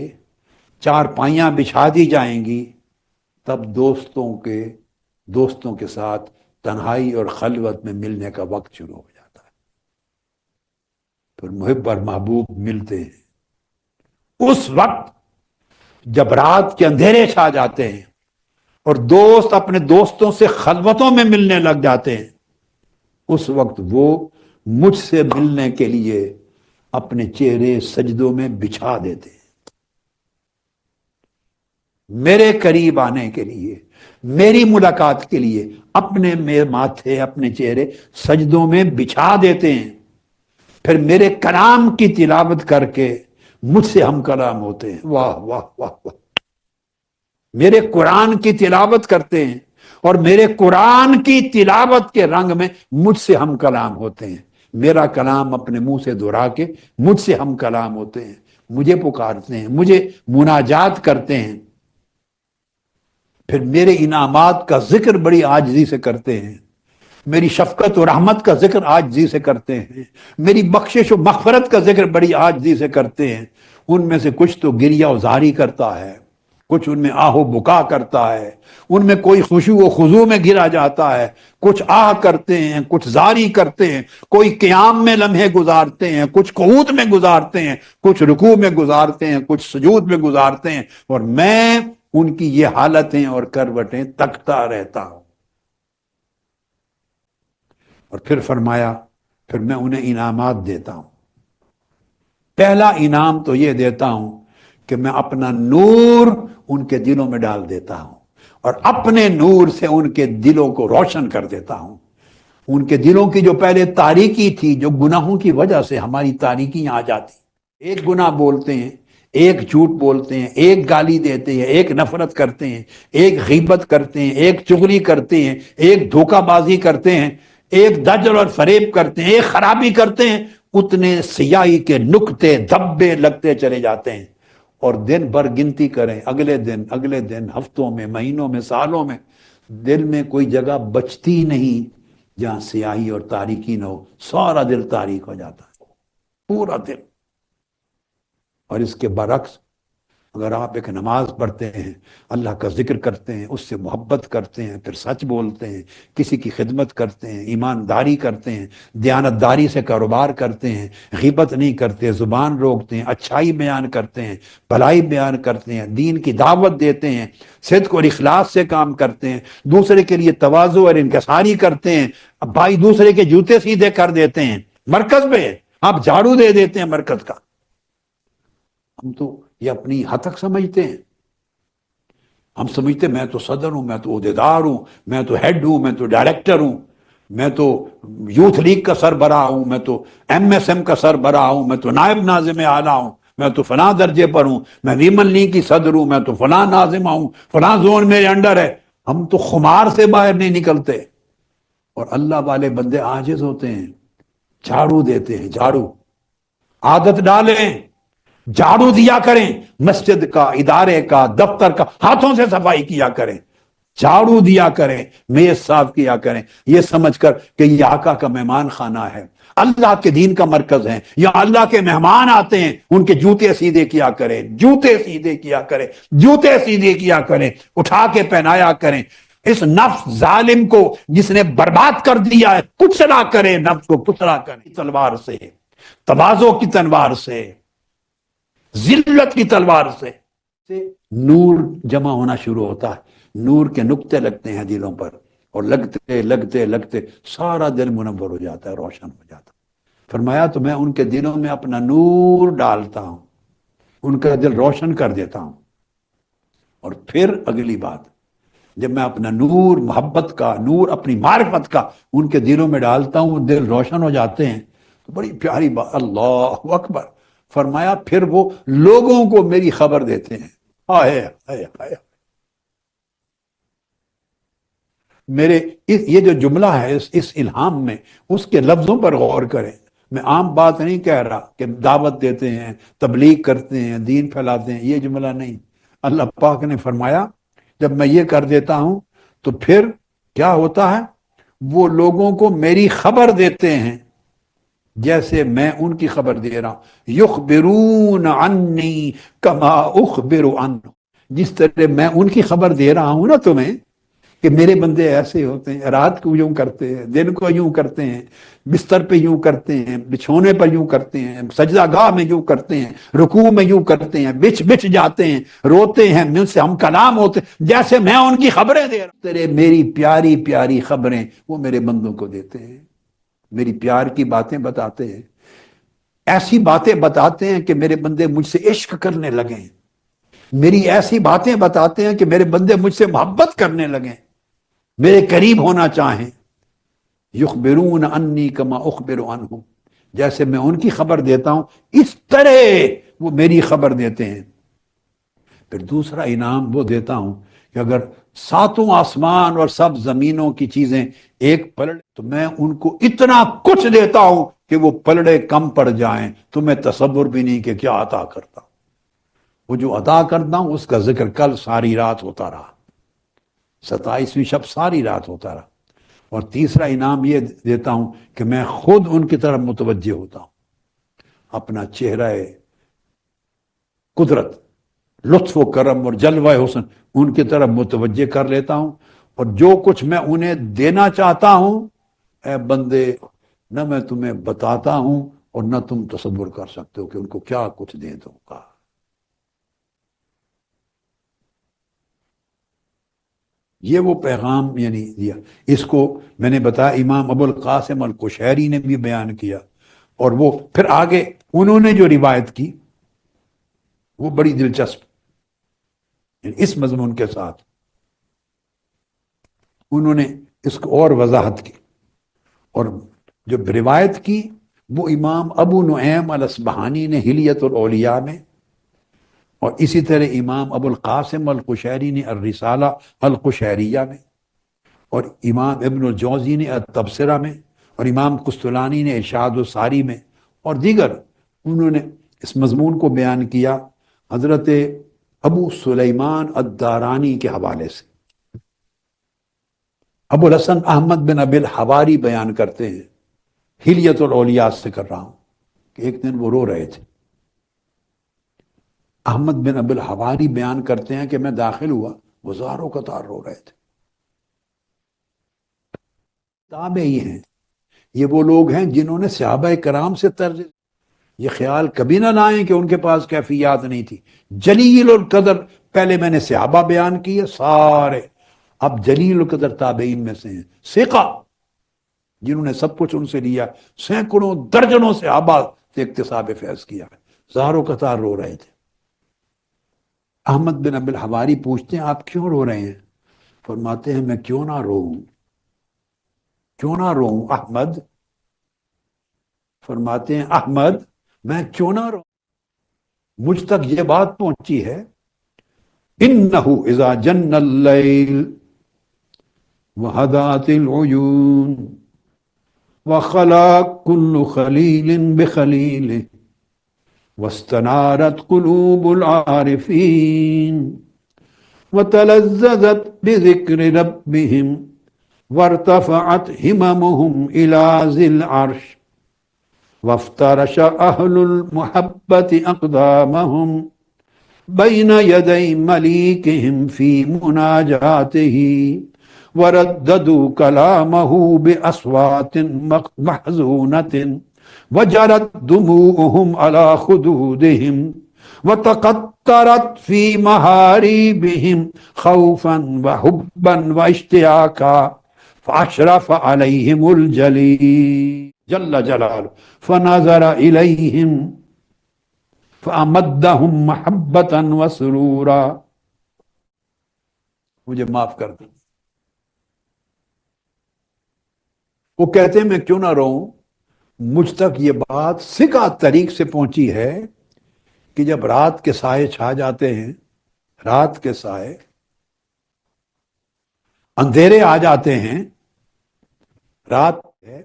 چار پائیاں بچھا دی جائیں گی، تب دوستوں کے ساتھ تنہائی اور خلوت میں ملنے کا وقت شروع ہو جاتا ہے۔ پھر محب اور محبوب ملتے ہیں اس وقت جب رات کے اندھیرے چھا جاتے ہیں اور دوست اپنے دوستوں سے خلوتوں میں ملنے لگ جاتے ہیں۔ اس وقت وہ مجھ سے ملنے کے لیے اپنے چہرے سجدوں میں بچھا دیتے ہیں، میرے قریب آنے کے لیے، میری ملاقات کے لیے اپنے ماتھے، اپنے چہرے سجدوں میں بچھا دیتے ہیں، پھر میرے کلام کی تلاوت کر کے مجھ سے ہم کلام ہوتے ہیں۔ واہ واہ واہ واہ، میرے قرآن کی تلاوت کرتے ہیں اور میرے قرآن کی تلاوت کے رنگ میں مجھ سے ہم کلام ہوتے ہیں، میرا کلام اپنے منہ سے دہرا کے مجھ سے ہم کلام ہوتے ہیں، مجھے پکارتے ہیں، مجھے مناجات کرتے ہیں، پھر میرے انعامات کا ذکر بڑی عاجزی سے کرتے ہیں، میری شفقت و رحمت کا ذکر عاجزی سے کرتے ہیں، میری بخشش و مغفرت کا ذکر بڑی عاجزی سے کرتے ہیں۔ ان میں سے کچھ تو گریہ و زاری کرتا ہے، کچھ ان میں آہ و بکا کرتا ہے، ان میں کوئی خشوع و خضوع میں گرا جاتا ہے، کچھ آہ کرتے ہیں، کچھ زاری کرتے ہیں، کوئی قیام میں لمحے گزارتے ہیں، کچھ قعود میں گزارتے ہیں، کچھ رکوع میں گزارتے ہیں، کچھ سجود میں گزارتے ہیں، اور میں ان کی یہ حالتیں اور کروٹیں تکتا رہتا ہوں۔ اور پھر فرمایا پھر میں انہیں انعامات دیتا ہوں۔ پہلا انعام تو یہ دیتا ہوں کہ میں اپنا نور ان کے دلوں میں ڈال دیتا ہوں اور اپنے نور سے ان کے دلوں کو روشن کر دیتا ہوں۔ ان کے دلوں کی جو پہلے تاریکی تھی، جو گناہوں کی وجہ سے ہماری تاریکیاں آ جاتی، ایک گناہ بولتے ہیں، ایک جھوٹ بولتے ہیں، ایک گالی دیتے ہیں، ایک نفرت کرتے ہیں، ایک غیبت کرتے ہیں، ایک چغلی کرتے ہیں، ایک دھوکہ بازی کرتے ہیں، ایک دجل اور فریب کرتے ہیں، ایک خرابی کرتے ہیں، اتنے سیاہی کے نقطے دھبے لگتے چلے جاتے ہیں، اور دن بھر گنتی کریں، اگلے دن، ہفتوں میں، مہینوں میں، سالوں میں، دل میں کوئی جگہ بچتی نہیں جہاں سیاہی اور تاریکی نہ ہو، سارا دل تاریک ہو جاتا ہے، پورا دل۔ اور اس کے برعکس اگر آپ ایک نماز پڑھتے ہیں، اللہ کا ذکر کرتے ہیں، اس سے محبت کرتے ہیں، پھر سچ بولتے ہیں، کسی کی خدمت کرتے ہیں، ایمانداری کرتے ہیں، دیانتداری سے کاروبار کرتے ہیں، غیبت نہیں کرتے، زبان روکتے ہیں، اچھائی بیان کرتے ہیں، بھلائی بیان کرتے ہیں، دین کی دعوت دیتے ہیں، صدق اور اخلاص سے کام کرتے ہیں، دوسرے کے لیے تواضع اور انکساری کرتے ہیں، بھائی دوسرے کے جوتے سیدھے کر دیتے ہیں، مرکز پہ آپ جھاڑو دے دیتے ہیں مرکز کا۔ ہم تو یہ اپنی حد تک سمجھتے ہیں، ہم سمجھتے ہیں میں تو صدر ہوں، میں تو عہدیدار ہوں، میں تو ہیڈ ہوں، میں تو ڈائریکٹر ہوں، میں تو یوتھ لیگ کا سربراہ ہوں، میں تو MSM کا سربراہ ہوں، میں تو نائب ناظم اعلیٰ ہوں، میں تو فلاں درجے پر ہوں، میں ویمن لیگ کی صدر ہوں، میں تو فلاں ناظمہ ہوں، فلاں زون میرے انڈر ہے۔ ہم تو خمار سے باہر نہیں نکلتے، اور اللہ والے بندے عاجز ہوتے ہیں، جھاڑو دیتے ہیں، جھاڑو۔ عادت ڈالیں، جھاڑو دیا کریں، مسجد کا، ادارے کا، دفتر کا ہاتھوں سے صفائی کیا کریں، جھاڑو دیا کریں، میز صاف کیا کریں، یہ سمجھ کر کہ یہ آقا کا مہمان خانہ ہے، اللہ کے دین کا مرکز ہے، یا اللہ کے مہمان آتے ہیں ان کے جوتے سیدھے کیا کریں، جوتے سیدھے کیا کریں، جوتے سیدھے کیا کریں، اٹھا کے پہنایا کریں۔ اس نفس ظالم کو جس نے برباد کر دیا ہے، کچلا کرے، نفس کو کچلا کرے تلوار سے، تواضع کی تلوار سے، ذلت کی تلوار سے نور جمع ہونا شروع ہوتا ہے، نور کے نقطے لگتے ہیں دلوں پر، اور لگتے لگتے لگتے سارا دل منور ہو جاتا ہے، روشن ہو جاتا ہے۔ فرمایا تو میں ان کے دلوں میں اپنا نور ڈالتا ہوں، ان کا دل روشن کر دیتا ہوں، اور پھر اگلی بات، جب میں اپنا نور محبت کا، نور اپنی معرفت کا ان کے دلوں میں ڈالتا ہوں، دل روشن ہو جاتے ہیں، تو بڑی پیاری بات، اللہ اکبر۔ فرمایا پھر وہ لوگوں کو میری خبر دیتے ہیں۔ ہائے ہائے ہائے، میرے یہ جو جملہ ہے اس الہام میں، اس کے لفظوں پر غور کریں۔ میں عام بات نہیں کہہ رہا کہ دعوت دیتے ہیں، تبلیغ کرتے ہیں، دین پھیلاتے ہیں، یہ جملہ نہیں۔ اللہ پاک نے فرمایا جب میں یہ کر دیتا ہوں تو پھر کیا ہوتا ہے؟ وہ لوگوں کو میری خبر دیتے ہیں جیسے میں ان کی خبر دے رہا ہوں۔ یخبرون عنی کما اخبر عنہ، جس طرح میں ان کی خبر دے رہا ہوں نا تمہیں کہ میرے بندے ایسے ہوتے ہیں، رات کو یوں کرتے ہیں، دن کو یوں کرتے ہیں، بستر پہ یوں کرتے ہیں، بچھونے پر یوں کرتے ہیں، سجدہ گاہ میں یوں کرتے ہیں، رکوع میں یوں کرتے ہیں، بچ بچ جاتے ہیں، روتے ہیں، مجھ سے ہم کلام ہوتے ہیں، جیسے میں ان کی خبریں دے رہا ہوں۔ تیرے میری پیاری پیاری خبریں وہ میرے بندوں کو دیتے ہیں، میری پیار کی باتیں بتاتے ہیں، ایسی باتیں بتاتے ہیں کہ میرے بندے مجھ سے عشق کرنے لگیں، میری ایسی باتیں بتاتے ہیں کہ میرے بندے مجھ سے محبت کرنے لگیں، میرے قریب ہونا چاہیں۔ یخبرون انی کما اخبر عنہم، جیسے میں ان کی خبر دیتا ہوں اس طرح وہ میری خبر دیتے ہیں۔ پھر دوسرا انعام وہ دیتا ہوں کہ اگر ساتوں آسمان اور سب زمینوں کی چیزیں ایک پلڑ تو میں ان کو اتنا کچھ دیتا ہوں کہ وہ پلڑے کم پڑ جائیں، تمہیں تصور بھی نہیں کہ کیا عطا کرتا ہوں۔ وہ جو عطا کرتا ہوں اس کا ذکر کل ساری رات ہوتا رہا، 27ویں شب ساری رات ہوتا رہا۔ اور تیسرا انعام یہ دیتا ہوں کہ میں خود ان کی طرف متوجہ ہوتا ہوں، اپنا چہرہ قدرت، لطف و کرم اور جلوہ حسن ان کی طرف متوجہ کر لیتا ہوں، اور جو کچھ میں انہیں دینا چاہتا ہوں اے بندے نہ میں تمہیں بتاتا ہوں اور نہ تم تصور کر سکتے ہو کہ ان کو کیا کچھ دے دوں گا۔ یہ وہ پیغام یعنی دیا۔ اس کو میں نے بتایا امام ابو القاسم القشیری نے بھی بیان کیا، اور وہ پھر آگے انہوں نے جو روایت کی وہ بڑی دلچسپ، اس مضمون کے ساتھ انہوں نے اس کو اور وضاحت کی، اور جو روایت کی وہ امام ابو نعیم الاصبہانی نے حلیت الاولیاء میں، اور اسی طرح امام ابو القاسم القشیری نے الرسالہ القشیریہ میں، اور امام ابن الجوزی نے التبصرہ میں، اور امام قسطلانی نے ارشاد الساری میں، اور دیگر انہوں نے اس مضمون کو بیان کیا حضرت ابو سلیمان الدارانی کے حوالے سے۔ ابو الحسن احمد بن ابی الحواری بیان کرتے ہیں، حلیت الاولیاء سے کر رہا ہوں، کہ ایک دن وہ رو رہے تھے۔ احمد بن ابی الحواری بیان کرتے ہیں کہ میں داخل ہوا، وہ زاروں قطار رو رہے تھے۔ تابعی ہیں، یہ وہ لوگ ہیں جنہوں نے صحابہ کرام سے طرز، یہ خیال کبھی نہ لائیں کہ ان کے پاس کیفیات نہیں تھی۔ جلیل القدر، پہلے میں نے صحابہ بیان کیے سارے، اب جلیل القدر تابعین میں سے ہیں، ثقہ جنہوں نے سب کچھ ان سے لیا، سینکڑوں درجنوں صحابہ سے اکتساب فیض کیا، زاروں قطار رو رہے تھے۔ احمد بن ابی الحواری پوچھتے ہیں آپ کیوں رو رہے ہیں؟ فرماتے ہیں میں کیوں نہ روؤں، کیوں نہ روؤں احمد؟ فرماتے ہیں احمد میں کیوں نہ روؤں؟ مجھ تک یہ بات پہنچی ہے، انہو اذا جن اللیل وہدات العیون وخلا کل خلیل بخلیلہ واستنارت قلوب العارفین وتلذذت بذکر ربهم وارتفعت هممهم إلى ذي العرش وافترش أهل المحبة أقدامهم بين يدي مليكهم في مناجاته ورددوا كلامه بأصوات محزونة وجرت دموعهم على خدودهم وتقطرت في محاريبهم خوفا وحبا واشتياقا فأشرف عليهم الجليل جل جلالہ فنظر إليهم فأمدهم محبة وسرورا. مجھے معاف کر دیں. وہ کہتے ہیں میں کیوں نہ رہوں، مجھ تک یہ بات سکا طریق سے پہنچی ہے کہ جب رات کے سائے چھا جاتے ہیں، رات کے سائے، اندھیرے آ جاتے ہیں، رات ہے،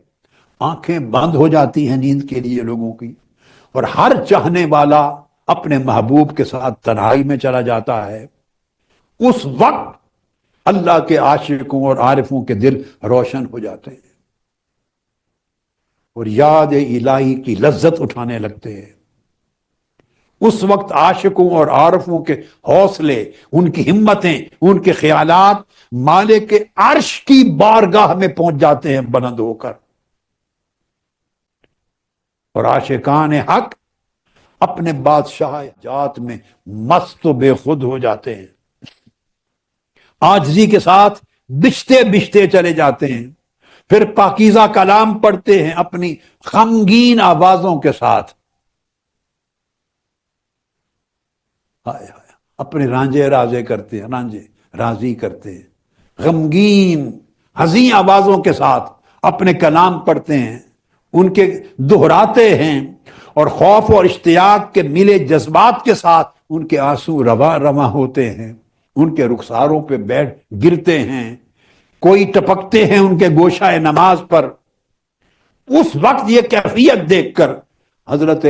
آنکھیں بند ہو جاتی ہیں نیند کے لیے لوگوں کی، اور ہر چاہنے والا اپنے محبوب کے ساتھ تنہائی میں چلا جاتا ہے، اس وقت اللہ کے عاشقوں اور عارفوں کے دل روشن ہو جاتے ہیں اور یاد الہی کی لذت اٹھانے لگتے ہیں. اس وقت عاشقوں اور عارفوں کے حوصلے، ان کی ہمتیں، ان کے خیالات مالک عرش کی بارگاہ میں پہنچ جاتے ہیں بلند ہو کر، اور عاشقان حق اپنے بادشاہ جات میں مست و بے خود ہو جاتے ہیں، عاجزی کے ساتھ بچتے بچتے چلے جاتے ہیں، پھر پاکیزہ کلام پڑھتے ہیں اپنی غمگین آوازوں کے ساتھ، اپنے رانجے رازے کرتے ہیں، رانجے راضی کرتے ہیں، غمگین حزین آوازوں کے ساتھ اپنے کلام پڑھتے ہیں، ان کے دہراتے ہیں، اور خوف اور اشتیاق کے ملے جذبات کے ساتھ ان کے آنسو رواں رواں ہوتے ہیں، ان کے رخساروں پہ بیٹھ گرتے ہیں، کوئی ٹپکتے ہیں ان کے گوشہ نماز پر. اس وقت یہ کیفیت دیکھ کر حضرت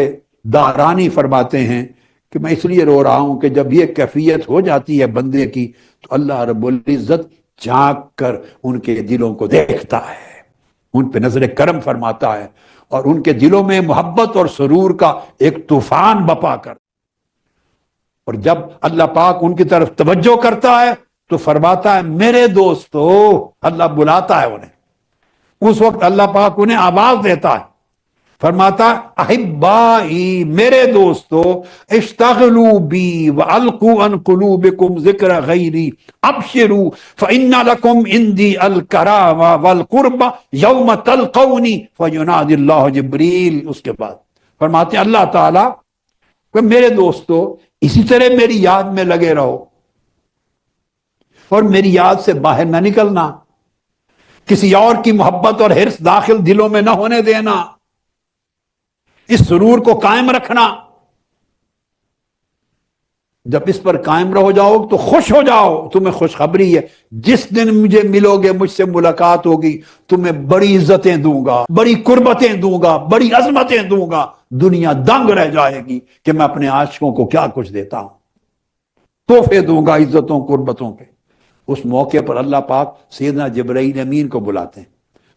دارانی فرماتے ہیں کہ میں اس لیے رو رہا ہوں کہ جب یہ کیفیت ہو جاتی ہے بندے کی تو اللہ رب العزت جھانک کر ان کے دلوں کو دیکھتا ہے، ان پہ نظر کرم فرماتا ہے، اور ان کے دلوں میں محبت اور سرور کا ایک طوفان بپا کر، اور جب اللہ پاک ان کی طرف توجہ کرتا ہے تو فرماتا ہے میرے دوستو، اللہ بلاتا ہے انہیں، اس وقت اللہ پاک انہیں آواز دیتا ہے، فرماتا احبائی میرے دوستو، اشتغلوا بی والقوا عن قلوبکم ذکر غیری ابشروا فإن لکم عندی الکرامہ والقربہ یوم تلقونی فینادی اللہ جبریل. اس کے بعد فرماتے ہیں اللہ تعالیٰ کہ میرے دوستو اسی طرح میری یاد میں لگے رہو، اور میری یاد سے باہر نہ نکلنا، کسی اور کی محبت اور حرص داخل دلوں میں نہ ہونے دینا، اس سرور کو قائم رکھنا. جب اس پر قائم رہو جاؤ تو خوش ہو جاؤ. تمہیں خوشخبری ہے، جس دن مجھے ملو گے، مجھ سے ملاقات ہوگی، تمہیں بڑی عزتیں دوں گا، بڑی قربتیں دوں گا، بڑی عظمتیں دوں گا، دنیا دنگ رہ جائے گی کہ میں اپنے عاشقوں کو کیا کچھ دیتا ہوں، تحفے دوں گا عزتوں قربتوں کے. اس موقع پر اللہ پاک سیدنا جبرائیل امین کو بلاتے ہیں،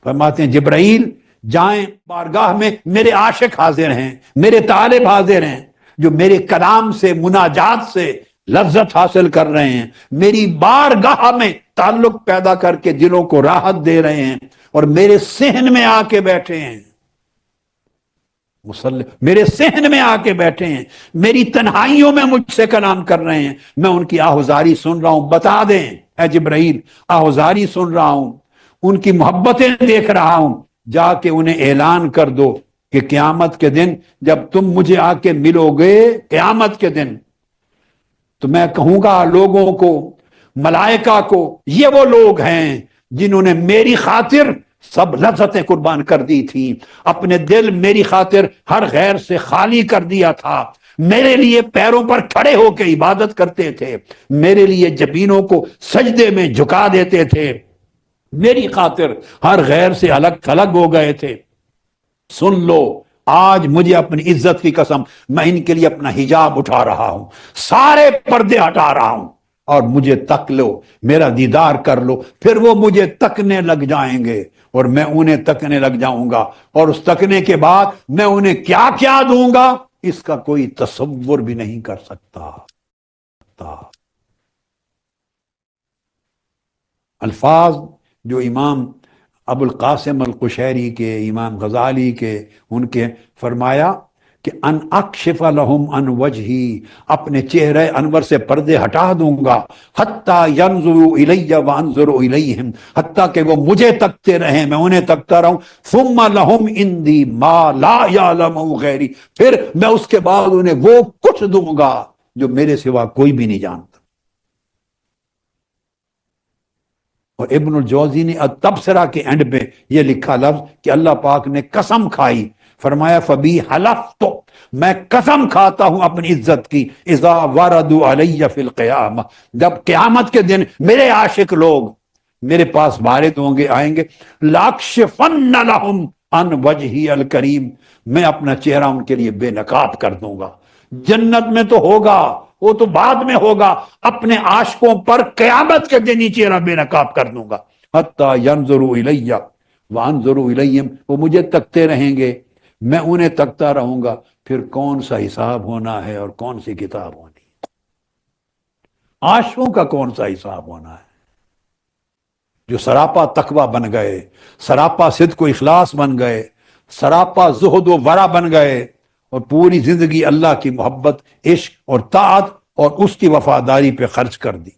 فرماتے ہیں جبرائیل جائیں بارگاہ میں، میرے عاشق حاضر ہیں، میرے طالب حاضر ہیں، جو میرے کلام سے، مناجات سے لذت حاصل کر رہے ہیں، میری بارگاہ میں تعلق پیدا کر کے دلوں کو راحت دے رہے ہیں، اور میرے صحن میں آ کے بیٹھے ہیں، میرے صحن میں آ کے بیٹھے ہیں، میری تنہائیوں میں مجھ سے کلام کر رہے ہیں، میں ان کی آہوزاری سن رہا ہوں. بتا دیں اے جبرائیل، آہوزاری سن رہا ہوں، ان کی محبتیں دیکھ رہا ہوں، جا کے انہیں اعلان کر دو کہ قیامت کے دن جب تم مجھے آ کے ملو گے، قیامت کے دن، تو میں کہوں گا لوگوں کو، ملائکہ کو، یہ وہ لوگ ہیں جنہوں نے میری خاطر سب لذتیں قربان کر دی تھی، اپنے دل میری خاطر ہر غیر سے خالی کر دیا تھا، میرے لیے پیروں پر کھڑے ہو کے عبادت کرتے تھے، میرے لیے جبینوں کو سجدے میں جھکا دیتے تھے، میری خاطر ہر غیر سے الگ تھلگ ہو گئے تھے. سن لو آج مجھے اپنی عزت کی قسم میں ان کے لیے اپنا حجاب اٹھا رہا ہوں، سارے پردے ہٹا رہا ہوں، اور مجھے تک لو، میرا دیدار کر لو، پھر وہ مجھے تکنے لگ جائیں گے اور میں انہیں تکنے لگ جاؤں گا، اور اس تکنے کے بعد میں انہیں کیا کیا دوں گا اس کا کوئی تصور بھی نہیں کر سکتا۔ الفاظ جو امام ابو القاسم القشیری کے، امام غزالی کے، ان کے فرمایا کہ ان اکشف لہم عن وجہی، اپنے چہرے انور سے پردے ہٹا دوں گا، حتی ینظروا الی وانظر الیہم، حتیٰ کہ وہ مجھے تکتے رہیں میں انہیں تکتا رہوں، ثم لہم عندی ما لا یعلمہ غیری، پھر میں اس کے بعد انہیں وہ کچھ دوں گا جو میرے سوا کوئی بھی نہیں جانتا۔ اور ابن الجوزی نے التبصرہ کے اینڈ پہ یہ لکھا لفظ کہ اللہ پاک نے قسم کھائی، فرمایا فبی حلفت، میں قسم کھاتا ہوں اپنی عزت کی، اذا وردوا علی فی القیامہ، جب قیامت کے دن میرے عاشق لوگ میرے پاس وارد ہوں گے، آئیں گے، لاکشفن لہم عن وجہی الکریم، میں اپنا چہرہ ان کے لیے بے نقاب کر دوں گا۔ جنت میں تو ہوگا، وہ تو بعد میں ہوگا، اپنے عاشقوں پر قیامت کے دن ہی چہرہ بے نقاب کر دوں گا۔ حتی ینظروا الی وانظر الیہم، وہ مجھے تکتے رہیں گے، میں انہیں تکتا رہوں گا، پھر کون سا حساب ہونا ہے اور کون سی کتاب ہونی ہے؟ عاشقوں کا کون سا حساب ہونا ہے؟ جو سراپا تقوی بن گئے، سراپا صدق و اخلاص بن گئے، سراپا زہد و ورع بن گئے، اور پوری زندگی اللہ کی محبت، عشق اور طاعت اور اس کی وفاداری پہ خرچ کر دی۔